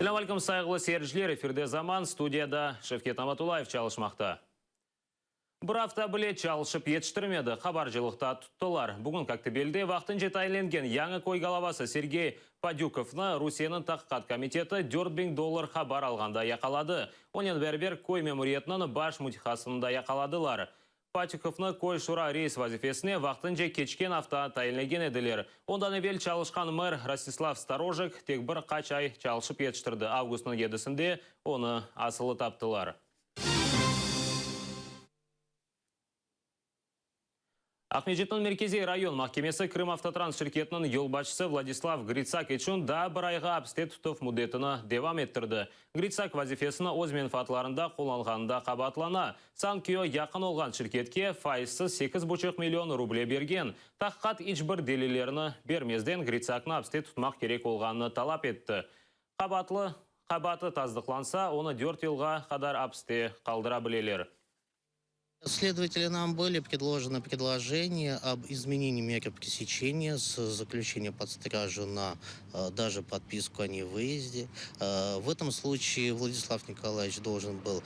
Сәлем сайғылы серіжлер, эфирде заман, студияда Шевкет Аматулаев чалышмақта. Бір авто білет чалышып етіштірмеді, хабар жылықта тұттылар. Бүгін Коктебелде вақтын жетайленген яңы койгалавасы Сергей Падюковны Русияның таққат комитеті $4,000 хабар алғанда яқалады. Онен бәрбер кой мемориетінің баш мутихасында яқаладылар. Падюковны кой шура рейс вазифесіне вақтын же кечкен авто тайылнеген еділер. Ондан evvel чалышқан мэр Ростислав Сторожик тек бір қачай чалышып етіштірді. Августың 7-сінде оны асылы таптылар. Ахмеджеттің меркези район махкемесі Крым автотранс шіркетінің елбашысы Владислав Грицак үшін да бір айға апстет тұтып мұдетіні девам еттірді. Грицак вазифесіні өз менфатларында қоланғанында қабатлана. Сан-Кио яқын олған шіркетке файызсыз 8,5 миллион рубле берген. Таққат ичбір делелеріні бермезден Грицакны апстет тұтмақ керек олғанны талап етті. Қабаты таздықланса, оны 4 жылға қадар апсте қалдыра білелер. Следователи нам были предложены предложения об изменении меры пресечения с заключения под стражу на даже подписку о невыезде. В этом случае Владислав Николаевич должен был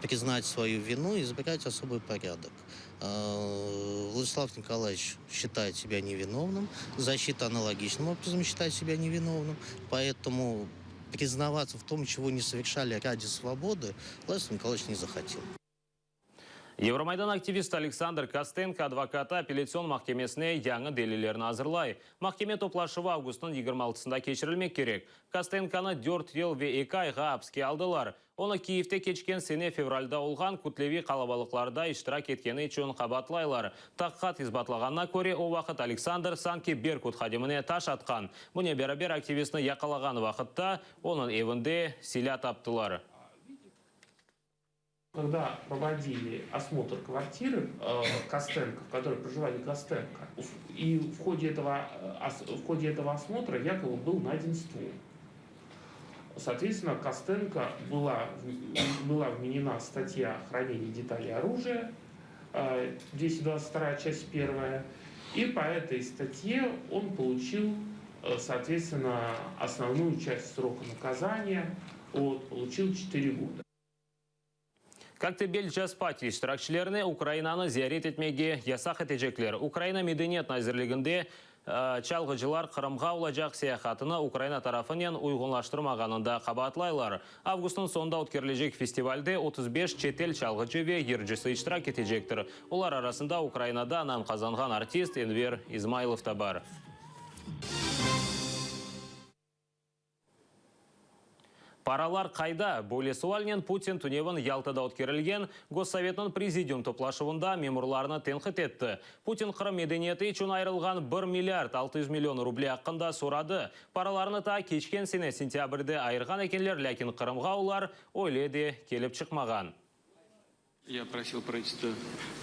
признать свою вину и избирать особый порядок. Владислав Николаевич считает себя невиновным, защита аналогичным образом считает себя невиновным, поэтому признаваться в том, чего не совершали ради свободы, Владислав Николаевич не захотел. Евромайдан активист Александр Костенко адвокаты апелляцион махкемесіне яңы делилерін азырлай. Махкеме топлашығы августың 26-сында кешірілмек керек. Костенканы 4 ел ве 2 айға апске алдылар. Оны Киевте кечкен сене февральда олған күтлеви қалабалықларда иштирак еткені үшін қабатлайлар. Таққат избатлағанна көре о вақыт Александр Санкт-Петербург хадиміне таш атқан. Бұне бәрабер активистны яқалаған вақытта оның евінде силя таптылар. Когда проводили осмотр квартиры Костенко, в которой проживали Костенко, и в ходе этого осмотра якобы был найден ствол. Соответственно, Костенко была вменена статья хранения деталей оружия, 222 часть 1, и по этой статье он получил, соответственно, основную часть срока наказания, получил 4 года. Коктебель жаспати iştirakçilerine Украинаны зиярет етмеге ясақ етежеклер. Украина медениет назірлігінде чалғыжылар Қырымға олажақ сияхатыны Украина тарафынан ұйғынлаштырмағанында қабатлайлар. Августың сонда өткерілежек фестивальде 35 четел чалғыжы ве ержісі iştirak етежектір. Олар арасында Украинада нам қазанған артист Энвер Измайлов та бар. Паралар қайда? Бойлесуалнен Путин түневін Ялтада өткерілген Госсоветінің президиум топлашуында мемурларына тенқит етті. Путин Қырым медениеті үшін айрылған 1 миллиард 600 миллион рубле аққында сұрады. Параларны та кечкен сене сентябрьде айырған екенлер, ләкин Қырымға олар ойледе келіп шықмаған. Я просил правительство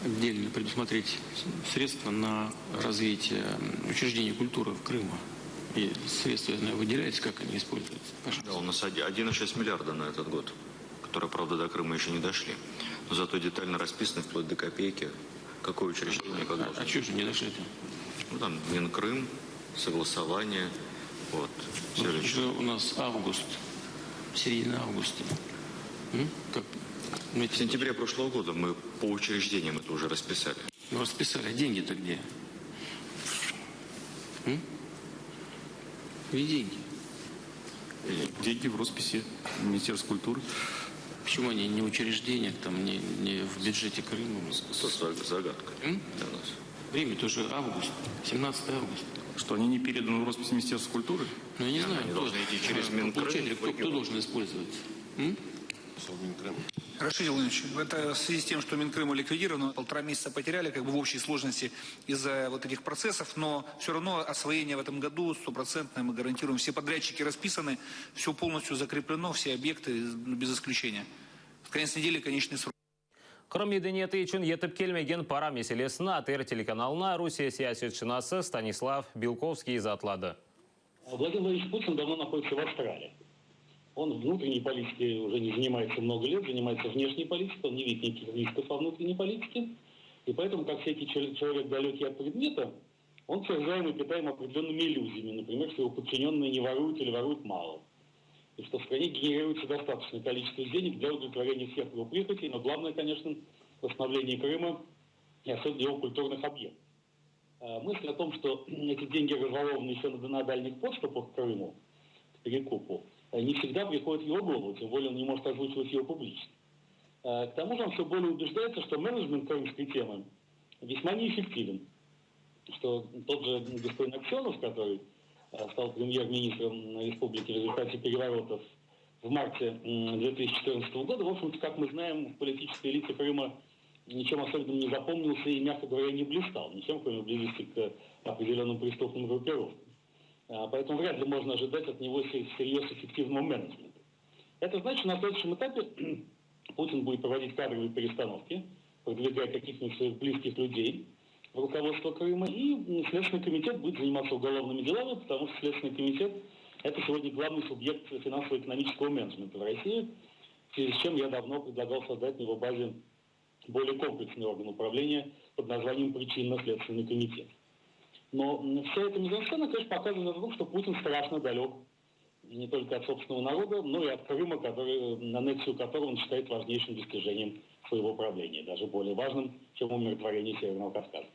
отдельно предусмотреть средства на развитие учреждений культуры в Крыму. И средства выделяются, как они используются? Да, у нас 1,6 миллиарда на этот год, которые, правда, до Крыма еще не дошли. Но зато детально расписаны вплоть до копейки, какое учреждение, как должно. А что же не дошли-то? Ну, там Минкрым, согласование, вот. Уже у нас август, середина августа. Как? В сентябре прошлого года мы по учреждениям это уже расписали. Ну, расписали, деньги-то где? Где деньги? Деньги в росписи Министерства культуры. Почему они не в учреждениях, там, не в бюджете Крыма? Это загадка для нас. Время тоже август, 17 августа. Что они не переданы в роспись Министерства культуры? Ну, я не знаю, они должны идти через Минкрым. Получатель, кто должен использовать? Рашид Владимирович, это в связи с тем, что Минкрыма ликвидировано, 1,5 месяца потеряли как бы в общей сложности из-за вот этих процессов, но все равно освоение в этом году 100% мы гарантируем. Все подрядчики расписаны, все полностью закреплено, все объекты без исключения. В конец недели конечный срок. Қырым медениеті үшін етіп келмеген пара меселесіні АТР телеканалына Русия сиясетшінасы Станислав Белковский изатлады. Владимир Владимирович Путин давно находится в Австралии. Он внутренней политикой уже не занимается много лет, занимается внешней политикой, он не видит никаких рисков во внутренней политике. И поэтому, как всякий человек далекий от предмета, он терзаем и питаем определенными иллюзиями. Например, что его подчиненные не воруют или воруют мало. и что в стране генерируется достаточное количество денег для удовлетворения всех его прихотей, но главное, конечно, восстановление Крыма и особенно его культурных объектов. Мысль о том, что эти деньги разворованы еще на дальних подступах к Крыму, к перекупу, не всегда приходит в его голову, тем более он не может озвучивать ее публично. К тому же он все более убеждается, что менеджмент крымской темы весьма неэффективен. Что тот же господин Аксенов, который стал премьер-министром республики в результате переворотов в марте 2014 года, в общем-то, как мы знаем, в политической элите Крыма ничем особенным не запомнился и, мягко говоря, не блистал. Ничем, кроме близости к определенным преступным группировкам. Поэтому вряд ли можно ожидать от него всерьез эффективного менеджмента. Это значит, что на следующем этапе Путин будет проводить кадровые перестановки, продвигая каких-нибудь своих близких людей в руководство Крыма, и Следственный комитет будет заниматься уголовными делами, потому что Следственный комитет – это сегодня главный субъект финансово-экономического менеджмента в России, в связи с чем я давно предлагал создать на его базе более комплексный орган управления под названием Причинно-следственный комитет. Но вся эта мизансцена, конечно, показывает о том, что Путин страшно далек не только от собственного народа, но и от Крыма, аннексию которого он считает важнейшим достижением своего правления, даже более важным, чем умиротворение Северного Кавказа.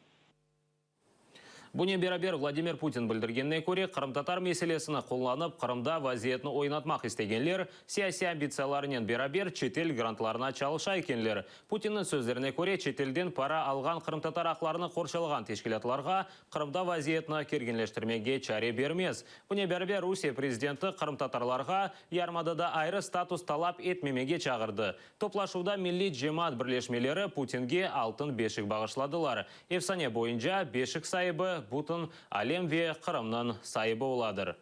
Буне берабер Владимир Путин білдіргеніне көре, Қырым-татар меселесіні қолланып, Қырымда вазиетін ойнатмақ істегенлер, сияси амбицияларынан берабер четел грантларына чалыша екенлер. Путиннің сөздеріне көре, четелден пара алған Қырым-татар ақларыны қоршалған тешкілетларға Қырымда вазиетіні кергенлештірмеге чаре бермес. Буне берабер Русия президенті Қырым-татарларға ярмадыда айры статус талап етмемеге чағырды. Топлашуда милли джемат бірлешмелері Путинге алтын бешік бағышладылар. Ефсане бойынша бешік сайыбы Бутын Алем ве Қырымнан сайыбы оладыр.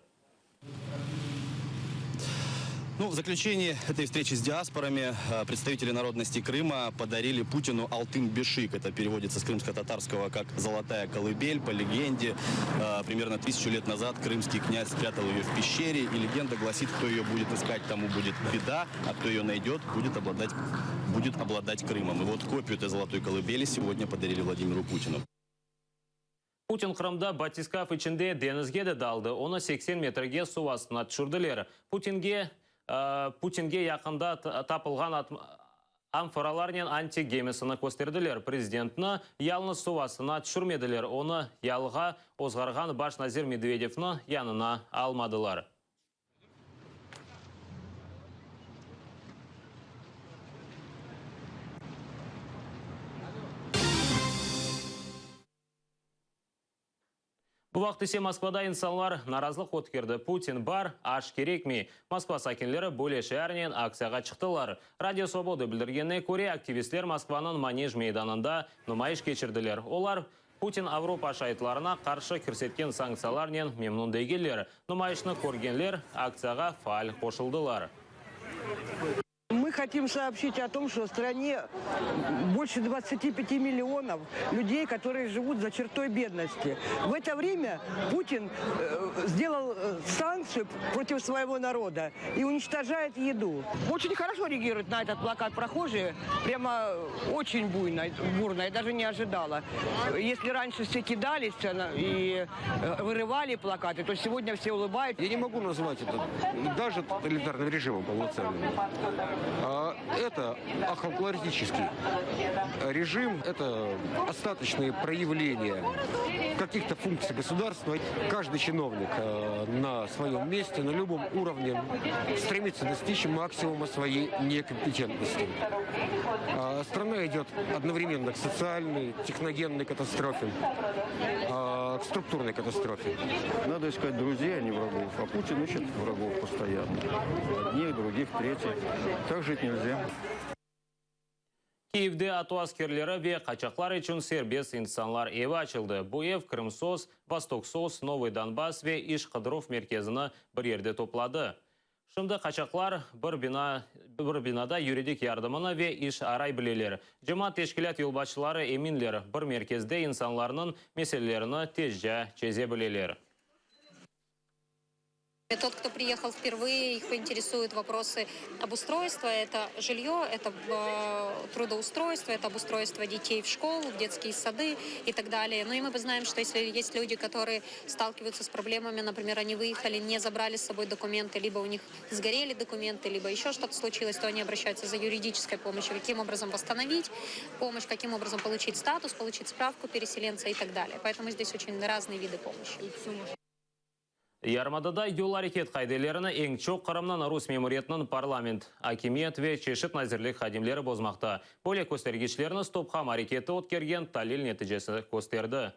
В заключении этой встречи с диаспорами представители народности Крыма подарили Путину алтын-бешик. Это переводится с крымско-татарского как «золотая колыбель». По легенде, примерно 1000 лет назад крымский князь спрятал ее в пещере. И легенда гласит, кто ее будет искать, тому будет беда, а кто ее найдет, будет обладать Крымом. И вот копию этой золотой колыбели сегодня подарили Владимиру Путину. Путин Қырымда батискаф içinde денізге де далды. Оны 80 метрге су астына түшірділер. Путинге яқында тапылған амфораларнен антигемесіні көстерділер. Президентіні ялны су астына түшірмеділер. Оны ялға озғарған баш Назир Медведевні янына алмадылар. Бұл вақтысе Москвада инсанлар наразылық өткерді. Путин бар, аш керек ме? Москва сакинлері бөлеші әрінен акцияға шықтылар. Радио Свобода білдіргеніне көре активистлер Москваның Манеж мейданында нұмайыш кешірділер. Олар Путин Авропа шайтларына қаршы көрсеткен санкцияларнен мемнун дегелер. Нұмайышны көргенлер акцияға фаал қошылдылар. Мы хотим сообщить о том, что в стране больше 25 миллионов людей, которые живут за чертой бедности. В это время Путин сделал санкцию против своего народа и уничтожает еду. Очень хорошо реагируют на этот плакат прохожие, прямо очень бурно, я даже не ожидала. Если раньше все кидались и вырывали плакаты, то сегодня все улыбаются. Я не могу назвать это даже тоталитарным режимом полноценным. Это ахолклорический режим, это остаточные проявления каких-то функций государства. Каждый чиновник на своем месте, на любом уровне стремится достичь максимума своей некомпетентности. Страна идет одновременно к социальной, техногенной катастрофе, к структурной катастрофе. Надо искать друзей, а не врагов. А Путин ищет врагов постоянно. Одних, других, третьих. Так жить нельзя. Киевде ату аскерлері ве қачақлар үшін сербес инсанлар еві açılды. Бұл ев Крым-сос, Восток-сос, Новый Донбасс ве Иш-Қыдыров мерkezini бір ерде топлады. Шымды қачақлар бір бинада юридик ярдымына ве иш арай білелер. Жемат тешкілет елбашылары еминлер бір мерkezде инсанларының меселелеріні тезжа чезе білелер. Тот, кто приехал впервые, их интересуют вопросы обустройства. Это жилье, это трудоустройство, это обустройство детей в школу, в детские сады и так далее. Ну и мы знаем, что если есть люди, которые сталкиваются с проблемами, например, они выехали, не забрали с собой документы, либо у них сгорели документы, либо еще что-то случилось, то они обращаются за юридической помощью, каким образом восстановить помощь, каким образом получить статус, получить справку переселенца и так далее. Поэтому здесь очень разные виды помощи. Ярмадада юл арекет қайделеріні ең чоқ қырымнан Рус мемориетінің парламент, акимет ве чешік назірлік қадемлері бозмақта. Бөлек көстергечлеріні стопхам арекеті өткерген талил нәтижесі көстерді.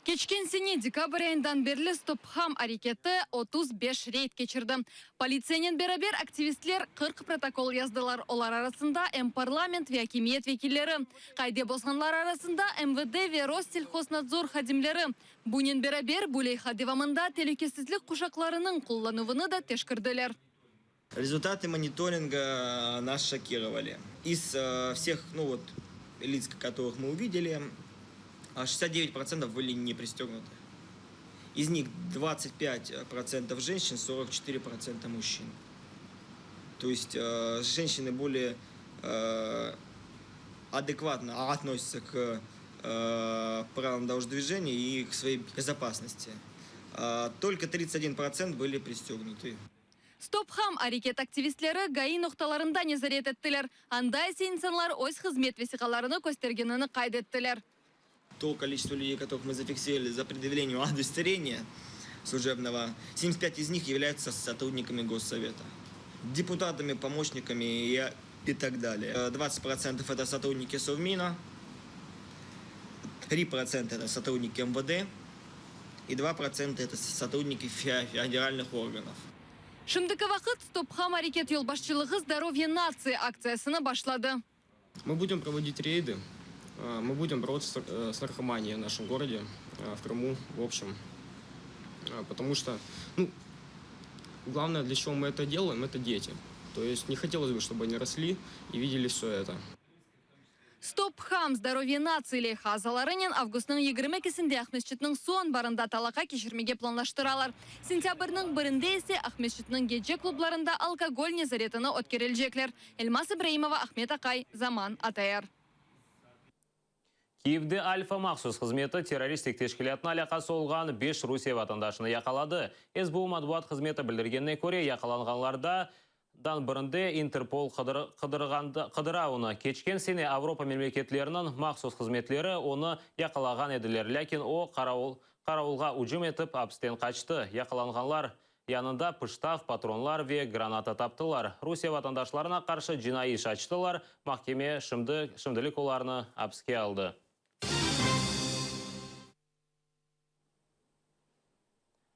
Кечкен сене декабрь айынан берлі стопхам арекеті 35 рейд кечірді. Полицейнен берабер активистлер 40 протокол яздылар. Олар арасында парламент ве акимет векиллері. Қайде босғанлар арасында МВД ве Россельхознадзор хадимлері. Бұнен берабер Булей хадивамында телекесізлік құшақларының құллануыны да тешкірділер. Результаты мониторинга нас шокировали. Из всех лиц, которых мы увидели, 69% были не пристегнуты. Из них 25% женщин, 44% мужчин. То есть женщины более адекватно относятся к правилам дорожного движения и к своей безопасности. Только 31% были пристегнуты. Стопхам арекет активистлері ГАИ ноқталарында незарет еттілер. Андай инсанлар өз қызмет весиқаларыны көстергенini қайдеттілер. То количество людей, которых мы зафиксировали за предъявлением удостоверения служебного, 75 из них являются сотрудниками Госсовета, депутатами, помощниками и так далее. 20% это сотрудники Совмина, 3% это сотрудники МВД и 2% это сотрудники федеральных органов. Шымдыкы вақыт Стопхам арекет елбашчылығы здоровье нации акциясыны башлады. Мы будем проводить рейды. Мы будем бороться с наркоманией в нашем городе, в Крыму, в общем. Потому что, главное, для чего мы это делаем, это дети. То есть не хотелось бы, чтобы они росли и видели все это. Стопхам здоровье нации лейха азаларынен августның 22-сінде Ахмешчитның сон барында талақа кешірмеге планлаштыралар. Сентябрның 1-інде есе Ахмешчитның геджи клубларында алкоголь незаретіні өткерелжеклер. Эльмас Ибраимова, Ахмет Акай, Заман, АТР. Киевде Альфа махсус қызметі террористік тешкілетіні алақасы олған 5 Русия ватандашыны яқалады. СБУ матбуат қызметі білдіргеніне көре яқаланғанларда дан бірінде Интерпол қыдырауыны кечкен сене Авропа мемлекетлерінің махсус қызметлері оны яқалаған еділер. Ләкин о қарауылға үжім етіп апстен қачты. Яқаланғанлар янында пыштав, патронлар ве граната таптылар. Русия ватандашларына қаршы жинайы іш ачтылар. Махкеме шымдылік оларыны апске алды.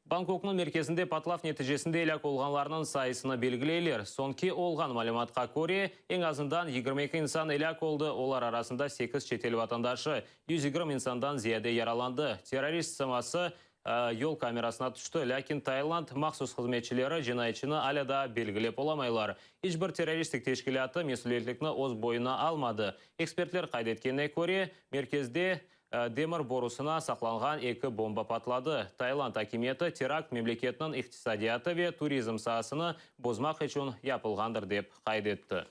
Бангкоктың мерkezінде патлав нәтижесінде елек олғанларының сайысыны белгілейлер. Сонки олған малиматқа көре, ең азындан 22 инсан елек олды, олар арасында 8 шетел ватандашы, 120 инсандан зияде яраланды. Террорист самасы yol камерасына түшті, ләкин Таиланд махсус қызметшілері жинайчыны аляда белгілеп оламайлар. Ешбір террористік тешкілаты месулетлікні оз бойына алмады. Экспертлер қайдеткеніне көре, мерkezде демір борусына сақланған 2 бомба патлады. Таиланд акиметі теракт мемлекетінің иқтисадияты ве туризм саасыны бозмақ үшін япылғандыр деп қайдетті.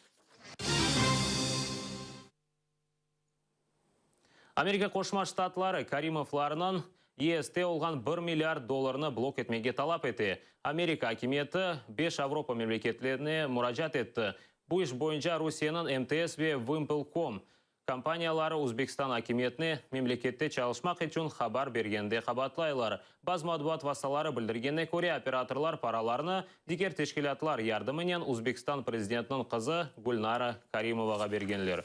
Америка Қошма Штатлары Каримовларынан ЕСТ олған $1 миллиард блок етмеге талап еті. Америка акиметі 5 Авропа мемлекетлеріне мұражат етті. Бұл іш бойынша Русияның МТС ве Вимпелком компаниялары Өзбекстан акиметіне мемлекетте чалышмақ үшін хабар бергенде қабатлайлар. Баз матбуат васалары білдіргенне көре операторлар параларыны дигер тешкілатлар ярдымынен Өзбекстан президентінің қызы Гульнара Каримоваға бергенлер.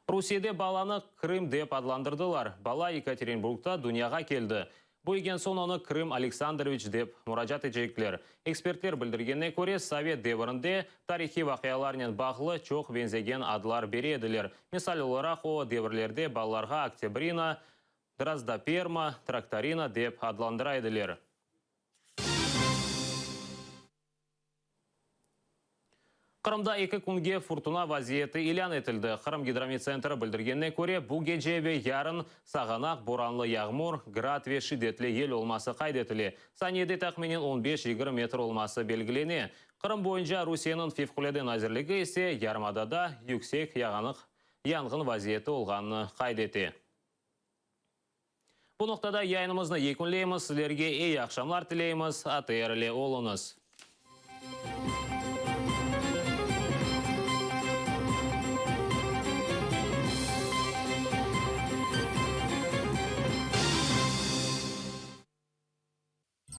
Русияде баланы Крым деп адландырдылар. Бала Екатеринбургта дүнияға келді. Бұл еген сон оны Крым Александрович деп мұражат ежеклер. Эксперттер білдіргенне көре Совет девірінде тарихи вақияларнен бағылы чоқ бензеген адлар береділер. Мисал оларақ о девірлерде балаларға Октябрина, Драздаперма, Тракторина деп адландырайдылер. Қырымда 2 күнге фуртуна вазиеті илян етілді. Қырым гидромет-центрі білдіргенне көре, бұл геджеве ярын сағанақ, боранлы яғмур, град ве шидетлі ел олмасы қайдетілі. Санеде тақменен 15-20 метр олмасы белгілене. Қырым бойынша Русияның февкуледен әзірлігі есе ярмадада yüksek яңғын вазиеті олғаны қайдеті. Бұл нұқтада яйынымызны екінлейміз, сілерге ей ақшамлар тілейміз, атайырле олыңыз.